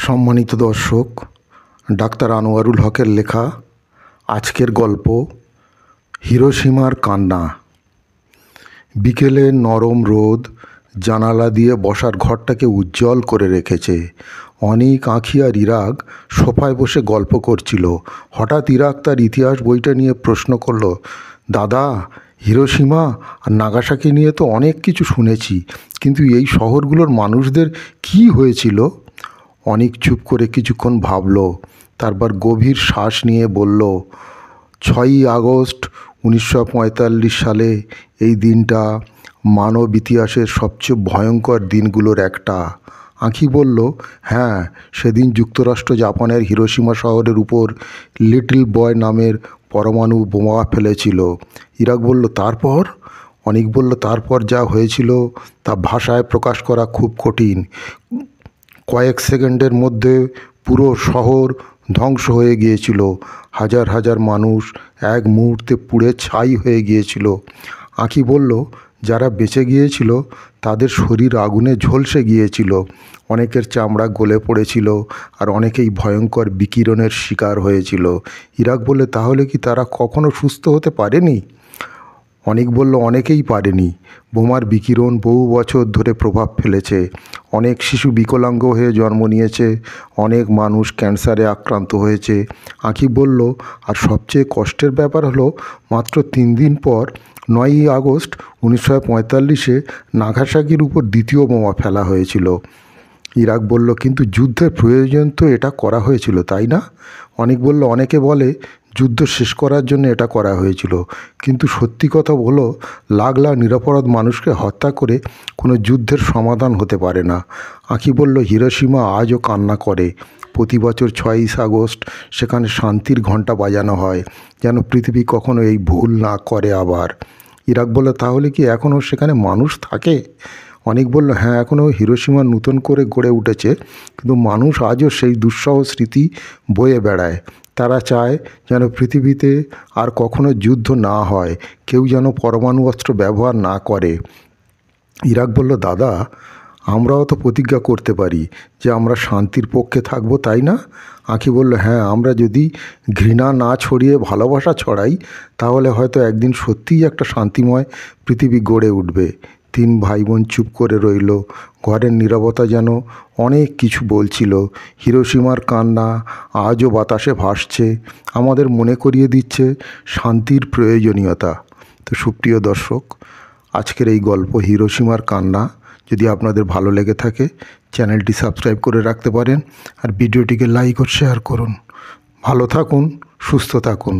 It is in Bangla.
সম্মানিত দর্শক, ডাক্তার আনোয়ারুল হকের লেখা আজকের গল্প হিরোশিমার কান্না। বিকেলের নরম রোদ জানালা দিয়ে বসার ঘরটাকে উজ্জ্বল করে রেখেছে। অনেক আঁখি আর ইরাক সোফায় বসে গল্প করছিল। হঠাৎ ইরাক তার ইতিহাস বইটা নিয়ে প্রশ্ন করল, দাদা, হিরোশিমা আর নাগাসাকি নিয়ে তো অনেক কিছু শুনেছি, কিন্তু এই শহরগুলোর মানুষদের কি হয়েছিল? অনেক চুপ করে কিছুক্ষণ ভাবল, তারপর গভীর শ্বাস নিয়ে বলল, 6ই আগস্ট 1945 সালে এই দিনটা মানব ইতিহাসের সবচেয়ে ভয়ঙ্কর দিনগুলোর একটা। আঁখি বলল, হ্যাঁ, সেদিন যুক্তরাষ্ট্র জাপানের হিরোশিমা শহরের উপর লিটল বয় নামের পরমাণু বোমা ফেলেছিল। ইরাক বলল, তারপর? অনেক বলল, তারপর যা হয়েছিল তা ভাষায় প্রকাশ করা খুব কঠিন। কয়েক সেকেন্ডের মধ্যে পুরো শহর ধ্বংস হয়ে গিয়েছিল। হাজার হাজার মানুষ এক মুহূর্তে পুড়ে ছাই হয়ে গিয়েছিল। আঁখি বলল, যারা বেঁচে গিয়েছিল তাদের শরীর আগুনে ঝলসে গিয়েছিল, অনেকের চামড়া গলে পড়েছিল আর অনেকেই ভয়ঙ্কর বিকিরণের শিকার হয়েছিল। ইরাক বললে, তাহলে কি তারা কখনো সুস্থ হতে পারেনি? অনেক বলল, অনেকেই পারেনি। বোমার বিকিরণ বহু বছর ধরে প্রভাব ফেলেছে। অনেক শিশু বিকলাঙ্গ হয়ে জন্ম নিয়েছে, অনেক মানুষ ক্যান্সারে আক্রান্ত হয়েছে। আঁখি বলল, আর সবচেয়ে কষ্টের ব্যাপার হলো, মাত্র 3 দিন পর 9ই আগস্ট 1945-এ নাগাসাকির উপর দ্বিতীয় বোমা ফেলা হয়েছিল। ইরাক বলল, কিন্তু যুদ্ধের প্রয়োজন তো এটা করা হয়েছিল, তাই না? অনেক বলল, অনেকে বলে যুদ্ধ শেষ করার জন্য এটা করা হয়েছিল, কিন্তু সত্যি কথা হলো, লাখ লাখ নিরপরাধ মানুষকে হত্যা করে কোনো যুদ্ধের সমাধান হতে পারে না। আঁখি বলল, হিরোশিমা আজও কান্না করে। প্রতি বছর 6ই আগস্ট সেখানে শান্তির ঘণ্টা বাজানো হয়, যেন পৃথিবী কখনো এই ভুল না করে আবার। ইরাক বলল, তাহলে কি এখনও সেখানে মানুষ থাকে? অনেক বলল, হ্যাঁ, এখনও হিরোশিমা নতুন করে গড়ে উঠেছে, কিন্তু মানুষ আজও সেই দুঃসহ স্মৃতি বয়ে বেড়ায়। তারা চায় যেন পৃথিবীতে আর কখনো যুদ্ধ না হয়, কেউ যেন পরমাণু অস্ত্র ব্যবহার না করে। ইরাক বলল, দাদা, আমরাও তো প্রতিজ্ঞা করতে পারি যে আমরা শান্তির পক্ষে থাকবো, তাই না? আঁখি বলল, হ্যাঁ, আমরা যদি ঘৃণা না ছড়িয়ে ভালোবাসা ছড়াই, তাহলে হয়তো একদিন সত্যিই একটা শান্তিময় পৃথিবী গড়ে উঠবে। 3 ভাই বোন চুপ করে রইল। ঘরের নীরবতা যেন অনেক কিছু বলছিল। হিরোশিমার কান্না আজও বাতাসে ভাসছে, আমাদের মনে করিয়ে দিচ্ছে শান্তির প্রয়োজনীয়তা। তো সুপ্রিয় দর্শক, আজকের এই গল্প হিরোশিমার কান্না যদি আপনাদের ভালো লেগে থাকে, চ্যানেলটি সাবস্ক্রাইব করে রাখতে পারেন আর ভিডিওটিকে লাইক ও শেয়ার করুন। ভালো থাকুন, সুস্থ থাকুন।